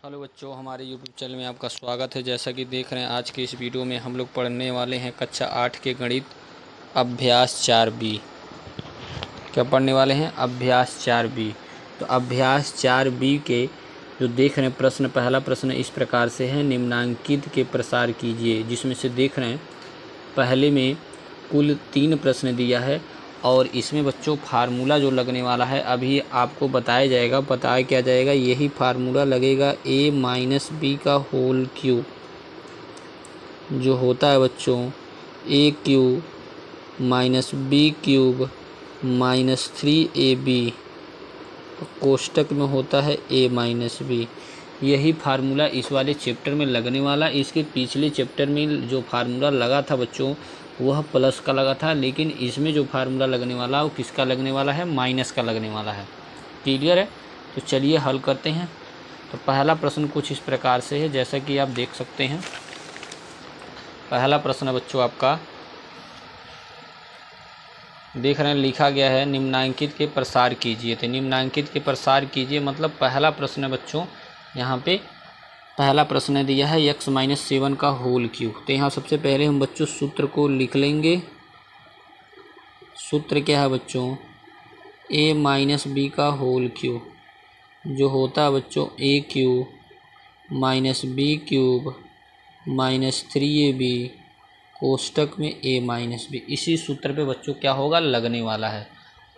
Hello बच्चों, हमारे YouTube channel में आपका स्वागत है। जैसा कि देख रहे हैं, आज के इस वीडियो में हम लोग पढ़ने वाले हैं कक्षा 8 के गणित अभ्यास 4B। क्या पढ़ने वाले हैं? अभ्यास 4B। तो अभ्यास 4B के जो देख रहे हैं प्रश्न, पहला प्रश्न इस प्रकार से है, निम्नांकित के प्रसार कीजिए। जिसमें से देख रहे हैं पहले में कुल 3 प्रश्न दिया है और इसमें बच्चों फार्मूला जो लगने वाला है अभी आपको बताया जाएगा। बताया क्या जाएगा? यही फार्मूला लगेगा a माइनस बी का होल क्यूब, जो होता है बच्चों a cube minus b cube minus 3ab, कोष्टक में होता है a माइनस बी। यही फार्मूला इस वाले चैप्टर में लगने वाला। इसके पिछले चैप्टर में जो फार्मूला लगा था बच्चों वह प्लस का लगा था, लेकिन इसमें जो फार्मूला लगने वाला वो किसका लगने वाला है? माइनस का लगने वाला है। क्लियर है? तो चलिए हल करते हैं। तो पहला प्रश्न कुछ इस प्रकार से है, जैसा कि आप देख सकते हैं। पहला प्रश्न बच्चों आपका देख रहे हैं, लिखा गया है निम्नांकित के प्रसार कीजिए। तो निम्नांकित के प्रसार कीजिए मतलब पहला प्रश्न है बच्चों, यहाँ पे पहला प्रश्न दिया है x माइनस 7 का होल क्यूब। तो यहाँ सबसे पहले हम बच्चों सूत्र को लिख लेंगे। सूत्र क्या है बच्चों? a माइनस बी का होल क्यूब, जो होता है बच्चों a cube minus b cube minus 3ab, कोष्टक में a माइनस बी। इसी सूत्र पे बच्चों क्या होगा? लगने वाला है।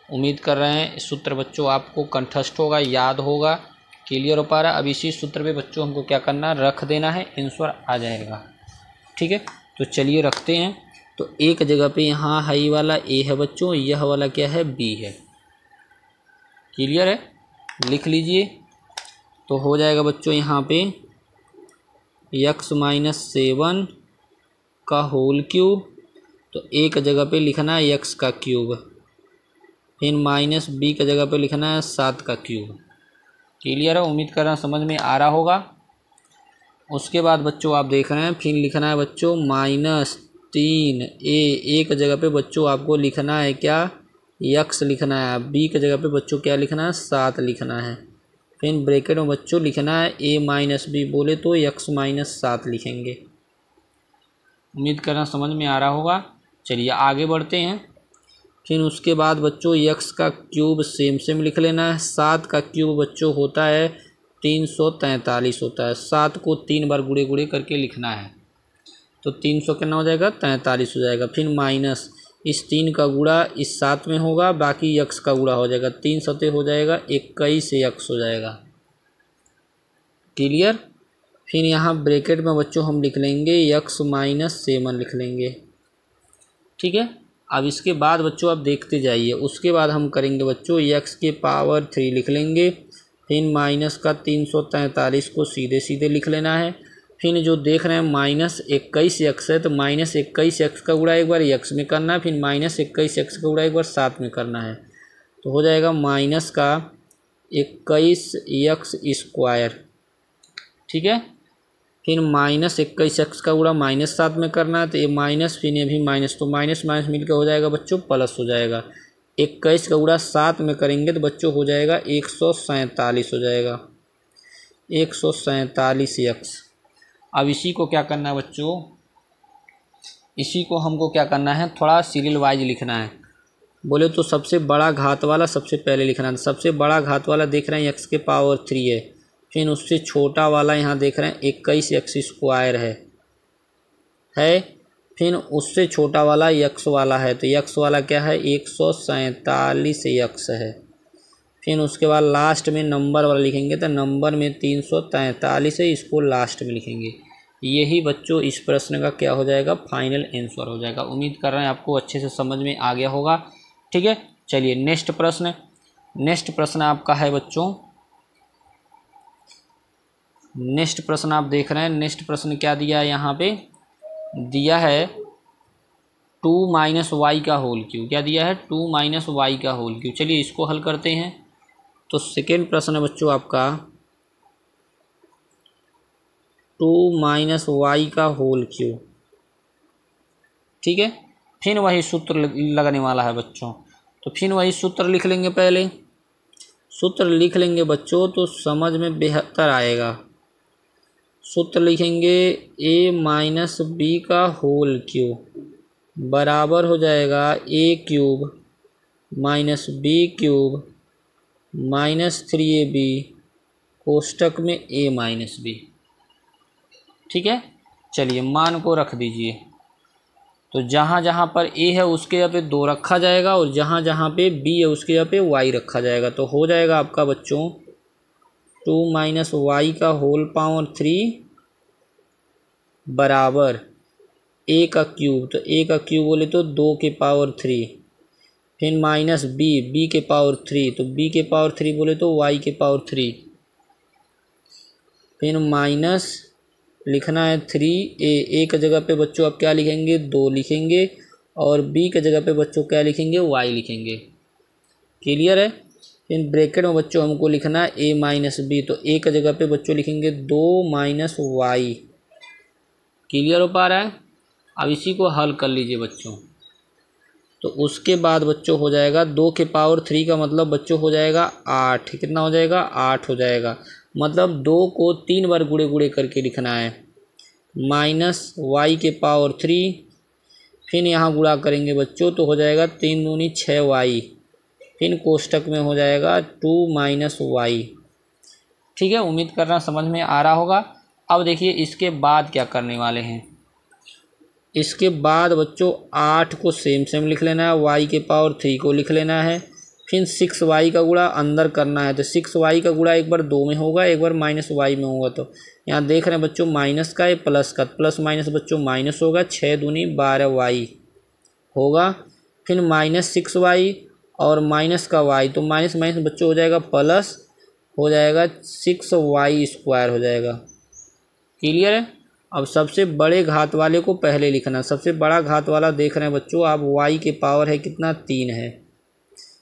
उम्मीद कर रहे हैं सूत्र बच्चों आपको कंठस्थ होगा, याद होगा, क्लियर हो पा रहा है। अब इसी सूत्र पे बच्चों हमको क्या करना, रख देना है, आंसर आ जाएगा। ठीक है, तो चलिए रखते हैं। तो एक जगह पे यहाँ हाई वाला a है बच्चों, यह वाला क्या है? b है। क्लियर है? लिख लीजिए। तो हो जाएगा बच्चों यहाँ पे x माइनस 7 का होल क्यूब। तो एक जगह पे लिखना है x का क्यूब, फिर माइनस b का जगह पे लिखना है 7 का क्यूब। क्लियर है? उम्मीद कर रहा हूँ समझ में आ रहा होगा। उसके बाद बच्चों आप देख रहे हैं फिर लिखना है बच्चों माइनस 3a। एक जगह पे बच्चों आपको लिखना है क्या? x लिखना है। b की जगह पे बच्चों क्या लिखना है? 7 लिखना है। फिर ब्रैकेट में बच्चों लिखना है a माइनस बी, बोले तो x माइनस 7 लिखेंगे। उम्मीद कर रहा हूँ समझ में आ रहा होगा। चलिए आगे बढ़ते हैं। फिर उसके बाद बच्चों x का क्यूब सेम लिख लेना है। 7 का क्यूब बच्चों होता है 343 होता है। 7 को 3 बार गुणे गुणे करके लिखना है, तो 300 कितना हो जाएगा? 43 हो जाएगा। फिर माइनस इस 3 का गुणा इस 7 में होगा, बाकी x का गुणा हो जाएगा। 3 सते हो जाएगा 21 x हो जाएगा। क्लियर? फिर यहाँ ब्रैकेट में बच्चों हम लिख लेंगे x माइनस 7 लिख लेंगे। ठीक है, अब इसके बाद बच्चों आप देखते जाइए। उसके बाद हम करेंगे बच्चों x के पावर 3 लिख लेंगे। फिर माइनस का 343 को सीधे सीधे लिख लेना है। फिर जो देख रहे हैं माइनस 21x है, तो माइनस 21x का गुणा एक बार x में करना है, फिर माइनस 21x का गुणा एक बार 7 में करना है। तो हो जाएगा माइनस का 21x स्क्वायर। ठीक है, फिर माइनस 21x का गुणा माइनस 7 में करना है, तो ये माइनस फिर ये भी माइनस, तो माइनस माइनस मिलकर हो जाएगा बच्चों प्लस हो जाएगा। 21 का गुणा 7 में करेंगे तो बच्चों हो जाएगा 147 हो जाएगा, 147x। अब इसी को क्या करना है बच्चों? इसी को हमको क्या करना है? थोड़ा सीरियल वाइज लिखना है। बोले तो सबसे बड़ा घात वाला सबसे पहले लिखना है। सबसे बड़ा घात वाला देख रहे हैं x के पावर 3 है। फिर उससे छोटा वाला यहाँ देख रहे हैं 21x स्क्वायर है। फिर उससे छोटा वाला x वाला है, तो x वाला क्या है? 147x है। फिर उसके बाद लास्ट में नंबर वाला लिखेंगे, तो नंबर में 343 है, इसको लास्ट में लिखेंगे। यही बच्चों इस प्रश्न का क्या हो जाएगा? फाइनल आंसर हो जाएगा। उम्मीद कर रहे हैं आपको अच्छे से समझ में आ गया होगा। ठीक है, चलिए नेक्स्ट प्रश्न। नेक्स्ट प्रश्न आपका है बच्चों, नेक्स्ट प्रश्न आप देख रहे हैं। नेक्स्ट प्रश्न क्या दिया है? यहाँ पे दिया है 2 माइनस वाई का होल क्यूब। क्या दिया है? 2 माइनस वाई का होल क्यूब। चलिए इसको हल करते हैं। तो सेकेंड प्रश्न है बच्चों आपका 2 माइनस वाई का होल क्यूब। ठीक है, फिर वही सूत्र लगने वाला है बच्चों। तो फिर वही सूत्र लिख लेंगे। पहले सूत्र लिख लेंगे बच्चों तो समझ में बेहतर आएगा। सूत्र लिखेंगे ए माइनस बी का होल क्यूब बराबर हो जाएगा a cube minus b cube minus 3ab कोष्टक में ए माइनस बी। ठीक है, चलिए मान को रख दीजिए। तो जहाँ जहाँ पर ए है उसके जगह पे 2 रखा जाएगा और जहाँ जहाँ पे बी है उसके जगह पे वाई रखा जाएगा। तो हो जाएगा आपका बच्चों 2 माइनस वाई का होल पावर 3 बराबर ए का क्यूब। तो ए का क्यूब बोले तो 2 के पावर 3, फिर माइनस बी के पावर 3, तो बी के पावर 3 बोले तो वाई के पावर 3, फिर माइनस लिखना है 3a। ए की जगह पे बच्चों आप क्या लिखेंगे 2 लिखेंगे और बी की जगह पे बच्चों क्या लिखेंगे वाई लिखेंगे। क्लियर है। फिर ब्रैकेट में बच्चों हमको लिखना है a माइनस बी। तो ए की जगह पे बच्चों लिखेंगे 2 माइनस वाई। क्लियर हो पा रहा है। अब इसी को हल कर लीजिए बच्चों। तो उसके बाद बच्चों हो जाएगा 2 के पावर 3 का मतलब बच्चों हो जाएगा 8। कितना हो जाएगा 8 हो जाएगा। मतलब 2 को 3 बार गुणे गुणे करके लिखना है। माइनस वाई के पावर 3, फिर यहाँ गुणा करेंगे बच्चों तो हो जाएगा 3 दूनी 6 वाई, फिर कोष्टक में हो जाएगा 2 माइनस वाई। ठीक है, उम्मीद कर रहा हूँ समझ में आ रहा होगा। अब देखिए इसके बाद क्या करने वाले हैं। इसके बाद बच्चों 8 को सेम लिख लेना है, वाई के पावर 3 को लिख लेना है, फिर 6 वाई का गुणा अंदर करना है। तो 6 वाई का गुणा एक बार 2 में होगा, एक बार माइनस वाई में होगा। तो यहाँ देख रहे हैं बच्चों माइनस का है प्लस का, प्लस माइनस बच्चों माइनस होगा। 6 दूनी 12 वाई होगा, फिर माइनस 6 वाई और माइनस का वाई, तो माइनस माइनस बच्चों हो जाएगा प्लस, हो जाएगा 6 वाई स्क्वायर हो जाएगा। क्लियर है। अब सबसे बड़े घात वाले को पहले लिखना। सबसे बड़ा घात वाला देख रहे हैं बच्चों आप, वाई के पावर है कितना 3 है,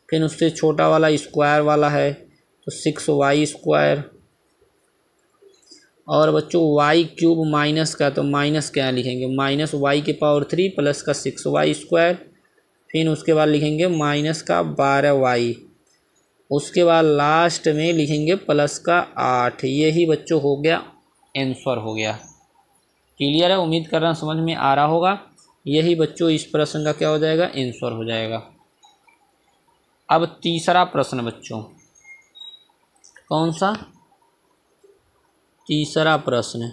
फिर उससे छोटा वाला स्क्वायर वाला है तो 6 वाई स्क्वायर, और बच्चों वाई क्यूब माइनस का, तो माइनस क्या लिखेंगे माइनस वाई के पावर 3 प्लस का 6 वाई स्क्वायर, फिर उसके बाद लिखेंगे माइनस का 12 वाई, उसके बाद लास्ट में लिखेंगे प्लस का 8। यही बच्चों हो गया आंसर हो गया। क्लियर है, उम्मीद कर रहा हूँ समझ में आ रहा होगा। यही बच्चों इस प्रश्न का क्या हो जाएगा आंसर हो जाएगा। अब तीसरा प्रश्न बच्चों, कौन सा तीसरा प्रश्न।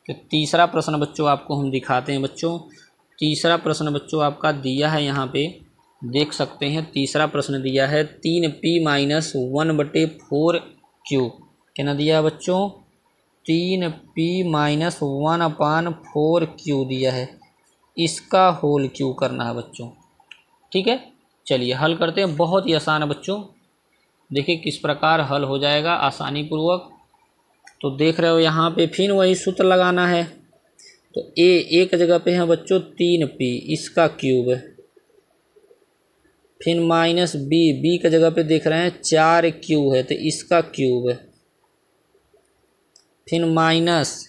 तो तीसरा प्रश्न बच्चों आपको हम दिखाते हैं बच्चों। तीसरा प्रश्न बच्चों आपका दिया है यहाँ पे देख सकते हैं। तीसरा प्रश्न दिया है 3p माइनस 1/4 क्यू। क्या दिया है बच्चों 3p माइनस 1/4 क्यू दिया है। इसका होल क्यू करना है बच्चों। ठीक है, चलिए हल करते हैं। बहुत ही आसान है बच्चों, देखिए किस प्रकार हल हो जाएगा आसानी पूर्वक। तो देख रहे हो यहाँ पे फिर वही सूत्र लगाना है। तो ए एक जगह पे है बच्चों 3p इसका क्यूब, फिर माइनस बी की जगह पे देख रहे हैं 4q है तो इसका क्यूब, फिर माइनस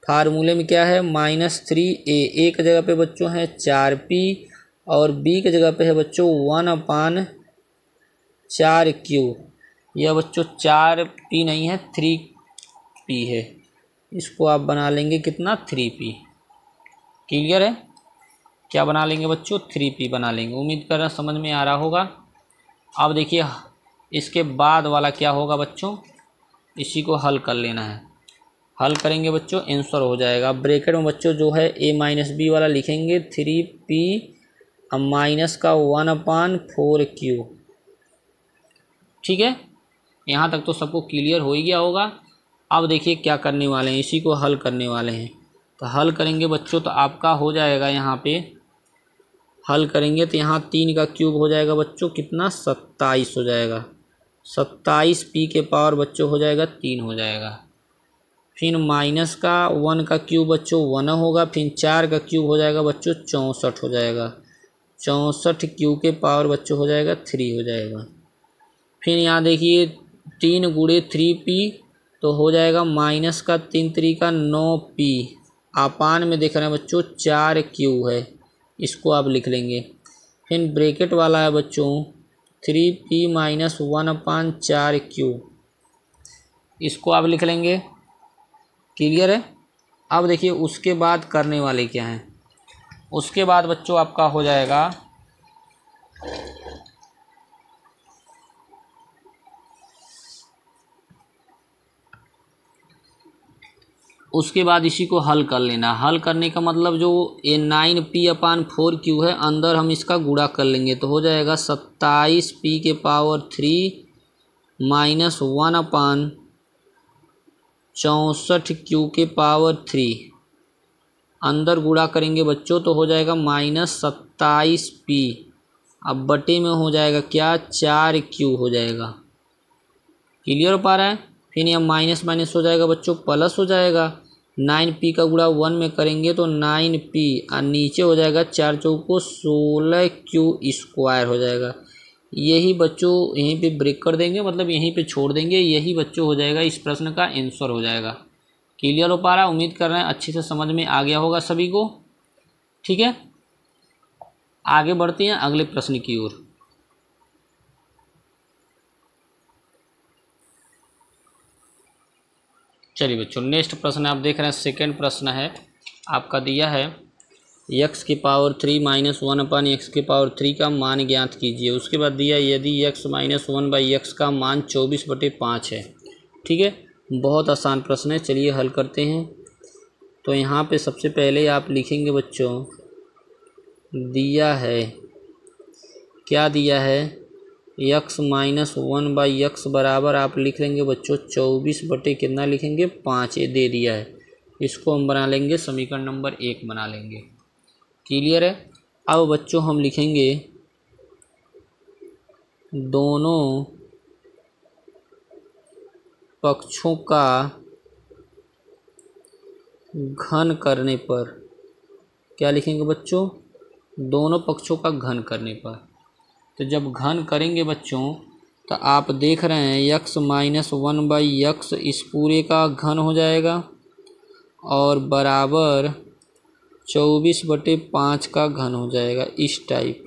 फार्मूले में क्या है -3a। एक जगह पे बच्चों है 4p और बी की जगह पे है बच्चों 1/4q। यह बच्चों 4p नहीं है 3p है, इसको आप बना लेंगे कितना 3p। क्लियर है, क्या बना लेंगे बच्चों 3p बना लेंगे। उम्मीद कर रहा समझ में आ रहा होगा। अब देखिए इसके बाद वाला क्या होगा बच्चों, इसी को हल कर लेना है। हल करेंगे बच्चों आंसर हो जाएगा। ब्रैकेट में बच्चों जो है a माइनस बी वाला लिखेंगे 3p माइनस का 1/4q। ठीक है, यहाँ तक तो सबको क्लियर हो ही गया होगा। अब देखिए क्या करने वाले हैं, इसी को हल करने वाले हैं। तो हल करेंगे बच्चों तो आपका हो जाएगा, यहाँ पे हल करेंगे तो यहाँ 3 का क्यूब हो जाएगा बच्चों कितना 27 हो जाएगा। 27p के पावर बच्चों हो जाएगा 3 हो जाएगा। फिर माइनस का 1 का क्यूब बच्चों 1 होगा, फिर 4 का क्यूब हो जाएगा बच्चों 64 हो जाएगा। 64q के पावर बच्चों हो जाएगा 3 हो जाएगा। फिर यहाँ देखिए 3 गुणे 3p तो हो जाएगा माइनस का 3 3 का 9p। आपान में देख रहे हैं बच्चों 4q है, इसको आप लिख लेंगे। फिर ब्रैकेट वाला है बच्चों 3p माइनस 1/4q, इसको आप लिख लेंगे। क्लियर है। अब देखिए उसके बाद करने वाले क्या हैं। उसके बाद बच्चों आपका हो जाएगा उसके बाद इसी को हल कर लेना। हल करने का मतलब जो ये 9p/4q है, अंदर हम इसका गुणा कर लेंगे तो हो जाएगा 27p⁻³ - 1/64q⁻3। अंदर गुणा करेंगे बच्चों तो हो जाएगा -27p। अब बटे में हो जाएगा क्या, 4q हो जाएगा। क्लियर हो पा रहा है। फिर यहाँ माइनस माइनस हो जाएगा बच्चों, प्लस हो जाएगा। 9p का गुणा 1 में करेंगे तो 9p और नीचे हो जाएगा 4 चौको 16q² हो जाएगा। यही बच्चों यहीं पे ब्रेक कर देंगे, मतलब यहीं पे छोड़ देंगे। यही बच्चों हो जाएगा इस प्रश्न का आंसर हो जाएगा। क्लियर हो पा रहा है। उम्मीद कर रहे हैं अच्छे से समझ में आ गया होगा सभी को। ठीक है, आगे बढ़ते हैं अगले प्रश्न की ओर। चलिए बच्चों, नेक्स्ट प्रश्न आप देख रहे हैं, सेकंड प्रश्न है आपका दिया है x⁻³ - 1/x⁻³ का मान ज्ञात कीजिए। उसके बाद दिया यदि x - 1/x का मान 24/5 है। ठीक है, बहुत आसान प्रश्न है, चलिए हल करते हैं। तो यहाँ पे सबसे पहले आप लिखेंगे बच्चों, दिया है क्या दिया है, x - 1/x बराबर आप लिख लेंगे बच्चों 24 कितना लिखेंगे 5, ये दे दिया है। इसको हम बना लेंगे समीकरण नंबर 1 बना लेंगे। क्लियर है। अब बच्चों हम लिखेंगे दोनों पक्षों का घन करने पर, क्या लिखेंगे बच्चों, दोनों पक्षों का घन करने पर। तो जब घन करेंगे बच्चों तो आप देख रहे हैं x - 1/x इस पूरे का घन हो जाएगा और बराबर 24/5 का घन हो जाएगा, इस टाइप।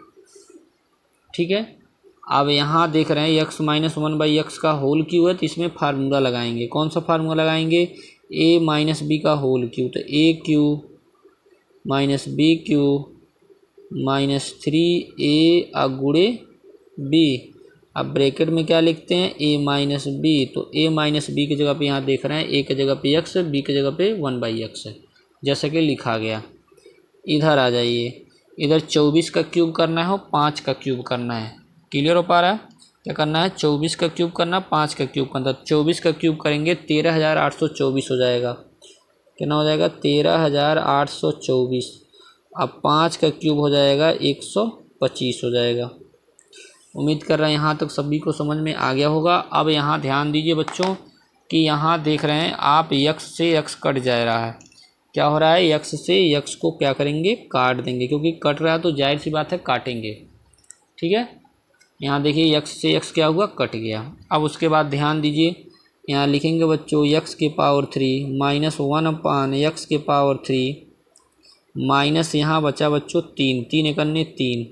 ठीक है, अब यहाँ देख रहे हैं x - 1/x का होल क्यू है तो इसमें फार्मूला लगाएंगे। कौन सा फार्मूला लगाएंगे, a - b का होल क्यू। तो a³ - b³ -3a गुणे b। अब ब्रैकेट में क्या लिखते हैं, a - b। तो a - b की जगह पे यहाँ देख रहे हैं a की जगह पे x, b की जगह पे 1/x है, जैसा कि लिखा गया। इधर आ जाइए, इधर 24 का क्यूब करना है और 5 का क्यूब करना है। क्लियर हो पा रहा है। क्या करना है, 24 का क्यूब करना, 5 का क्यूब करना। 24 का क्यूब करेंगे 13,824 हो जाएगा। कितना हो जाएगा, 13,824। अब 5 का क्यूब हो जाएगा 125 हो जाएगा। उम्मीद कर रहे हैं यहाँ तक सभी को समझ में आ गया होगा। अब यहाँ ध्यान दीजिए बच्चों कि यहाँ देख रहे हैं आप x से x कट जा रहा है। क्या हो रहा है, x से x को क्या करेंगे, काट देंगे, क्योंकि कट रहा है तो जाहिर सी बात है काटेंगे। ठीक है, यहाँ देखिए x से x क्या हुआ, कट गया। अब उसके बाद ध्यान दीजिए, यहाँ लिखेंगे बच्चों x⁻³ - 1/x⁻³ माइनस यहाँ बचा बच्चों 3, 3 एकन्ने 3।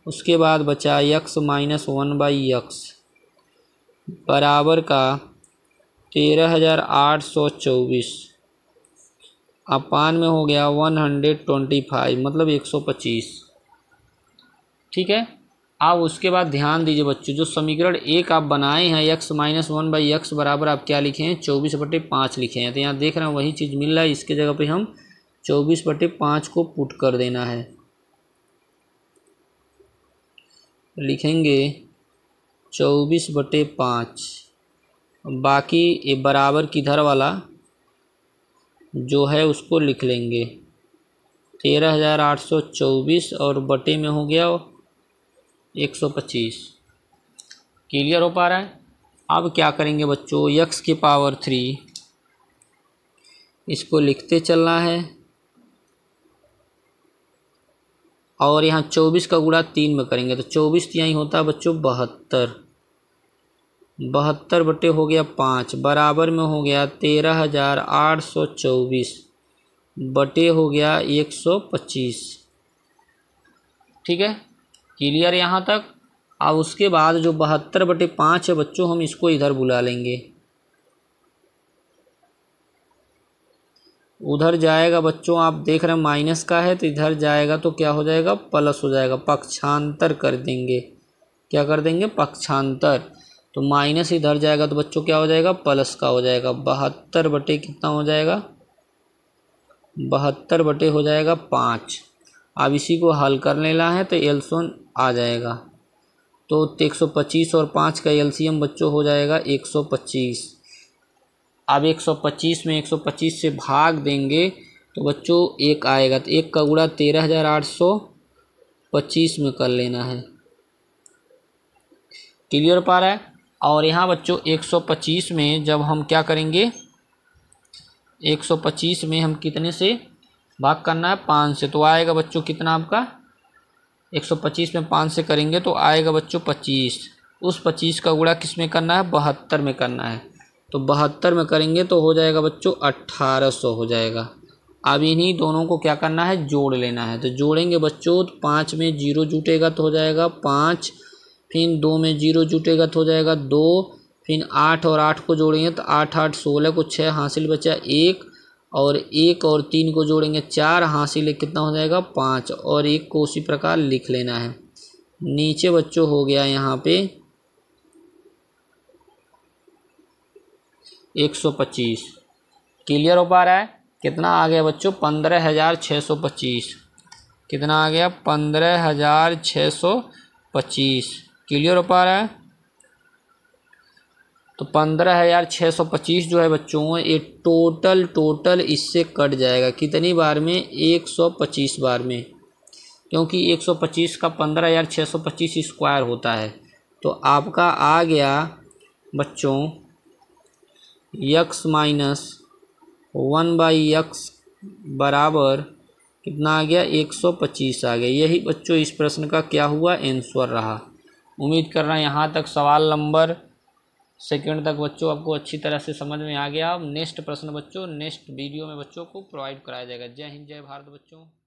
उसके बाद बचा x - 1/x बराबर का 13,824 अपान में हो गया 125, मतलब 125। ठीक है, अब उसके बाद ध्यान दीजिए बच्चों, जो समीकरण 1 आप बनाए हैं x - 1/x बराबर आप क्या लिखे हैं, 24/5 लिखे हैं। तो यहाँ देख रहे हैं वही चीज़ मिल रहा है, इसके जगह पे हम 24/5 को पुट कर देना है। लिखेंगे 24/5, बाकी ये बराबर किधर वाला जो है उसको लिख लेंगे 13,824 और बटे में हो गया 125। क्लियर हो पा रहा है। अब क्या करेंगे बच्चों, x⁻³ इसको लिखते चलना है और यहाँ 24 का गुणा 3 में करेंगे तो 24 यहीं होता है बच्चों 72। 72 बटे हो गया 5 बराबर में हो गया 13,824 बटे हो गया 125। ठीक है, क्लियर यहाँ तक। अब उसके बाद जो 72/5 है बच्चों, हम इसको इधर बुला लेंगे। उधर जाएगा बच्चों, आप देख रहे हैं माइनस का है तो इधर जाएगा तो क्या हो जाएगा, प्लस हो जाएगा। पक्षांतर कर देंगे, क्या कर देंगे, पक्षांतर। तो माइनस इधर जाएगा तो बच्चों क्या हो जाएगा, प्लस का हो जाएगा। 72 बटे कितना हो जाएगा, 72 बटे हो जाएगा 5। अब इसी को हल कर लेना है तो एलसीएम आ जाएगा। तो 125 और 5 का एलसीएम बच्चों हो जाएगा 125। अब 125 में 125 से भाग देंगे तो बच्चों 1 आएगा, तो 1 का गुणा 13,825 में कर लेना है। क्लियर पा रहा है। और यहाँ बच्चों 125 में जब हम क्या करेंगे, 125 में हम कितने से भाग करना है, 5 से। तो आएगा बच्चों कितना आपका, 125 में 5 से करेंगे तो आएगा बच्चों 25। उस 25 का गुणा किस में करना है, 72 में करना है। तो 72 में करेंगे तो हो जाएगा बच्चों 1800 हो जाएगा। अब इन्हीं दोनों को क्या करना है, जोड़ लेना है। तो जोड़ेंगे बच्चों तो 5 में 0 जुटेगा तो हो जाएगा 5, फिर 2 में 0 जुटेगा तो हो जाएगा 2, फिर 8 और 8 को जोड़ेंगे तो 8 8 16 को 6 हासिल बचा 1, और 1 और 3 को जोड़ेंगे 4 हासिल कितना हो जाएगा 5, और 1 को उसी प्रकार लिख लेना है। नीचे बच्चों हो गया यहाँ पे 125। क्लियर हो पा रहा है। कितना आ गया बच्चों, 15,625। कितना आ गया, 15,625। क्लियर हो पा रहा है। तो 15,625 जो है बच्चों ये टोटल इससे कट जाएगा कितनी बार में, 125 बार में, क्योंकि 125 का 15,625 स्क्वायर होता है। तो आपका आ गया बच्चों x माइनस 1/x बराबर कितना आ गया, 125 आ गया। यही बच्चों इस प्रश्न का क्या हुआ, आंसर रहा। उम्मीद कर रहा हूँ यहाँ तक सवाल नंबर सेकंड तक बच्चों आपको अच्छी तरह से समझ में आ गया। अब नेक्स्ट प्रश्न बच्चों नेक्स्ट वीडियो में बच्चों को प्रोवाइड कराया जाएगा। जय हिंद, जय भारत बच्चों।